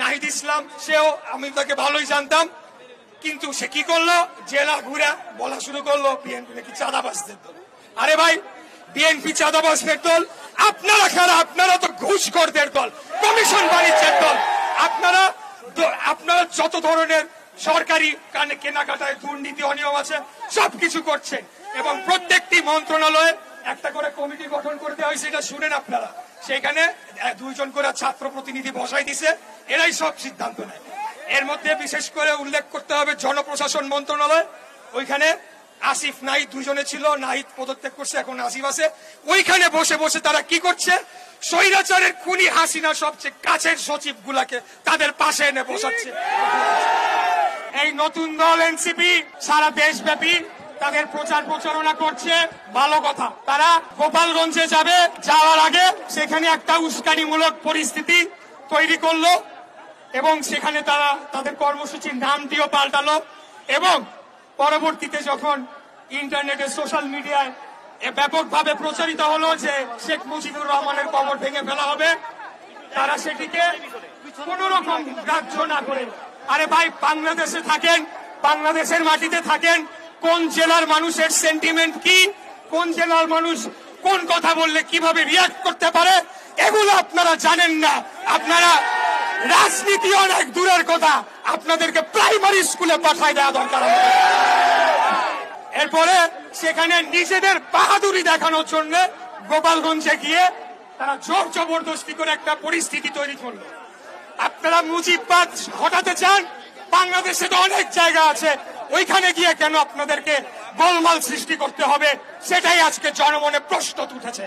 নাহিদ ইসলাম, সেও আমি তাকে ভালোই জানতাম, কিন্তু সে কি করলো, জেলা ঘুরে বলা শুরু করলো বিএনপি নাকি চাঁদাবাজদের দল। আরে ভাই, বিএনপি চাঁদাবাজদের দল? আপনারা কারা? আপনারা তো ঘুষখোরদের দল, কমিশন বাণিজ্যের দল। আপনারা যত ধরনের সরকারি কেনাকাটায় দুর্নীতি অনিয়ম আছে সবকিছু করছেন, এবং প্রত্যেকটি মন্ত্রণালয়ে একটা করে কমিটি গঠন করে দেওয়া হয়েছে, এটা শুনেন আপনারা। সেখানে 2 জন করে ছাত্র প্রতিনিধি বসাই দিছে, এরাই সব সিদ্ধান্ত নেয়। এর মধ্যে বিশেষ করে উল্লেখ করতে হবে জনপ্রশাসন মন্ত্রণালয়, ওইখানে আসিফ নাহিদ 2 জনে ছিল, নাহিদ পদত্যাগ করছে, এখন আসিফ আছে। ওইখানে বসে বসে তারা কি করছে, স্বৈরাচারের খুনি হাসিনা সবচেয়ে কাছের সচিব গুলাকে তাদের পাশে এনে বসাচ্ছে। এই নতুন দল এনসিপি সারা দেশব্যাপী তাদের প্রচার প্রচারণা করছে, ভালো কথা। তারা গোপালগঞ্জে যাবে, যাওয়ার আগে সেখানে একটা উস্কানিমূলক পরিস্থিতি তৈরি করলো, এবং সেখানে তারা তাদের কর্মসূচির নামটিও পাল্টালো, এবং পরবর্তীতে যখন ইন্টারনেটে সোশ্যাল মিডিয়ায় ব্যাপকভাবে প্রচারিত হলো যে শেখ মুজিবুর রহমানের কবর ভেঙে ফেলা হবে, তারা সেটিকে কোন রকম গ্রাহ্য না করে, আরে ভাই বাংলাদেশে থাকেন, বাংলাদেশের মাটিতে থাকেন, কোন জেলার মানুষের সেন্টিমেন্ট কি, কোন জেলার মানুষ কোন কথা বললে কিভাবে রিয়াক্ট করতে পারে, এগুলো আপনারা জানেন না। আপনারা রাজনীতি অনেক দূরের কথা, আপনাদেরকে প্রাইমারি স্কুলে পাঠায় দেওয়া দরকার। এরপরে সেখানে নিজেদের বাহাদুরি দেখানোর জন্য গোপালগঞ্জে গিয়ে তারা জোর জবরদস্তি করে একটা পরিস্থিতি তৈরি করলো। আপনারা মুজিববাদ হটাতে চান, বাংলাদেশে তো অনেক জায়গা আছে, ওইখানে গিয়ে কেন আপনাদেরকে গোলমাল সৃষ্টি করতে হবে, সেটাই আজকে জনমনে প্রশ্ন উঠেছে।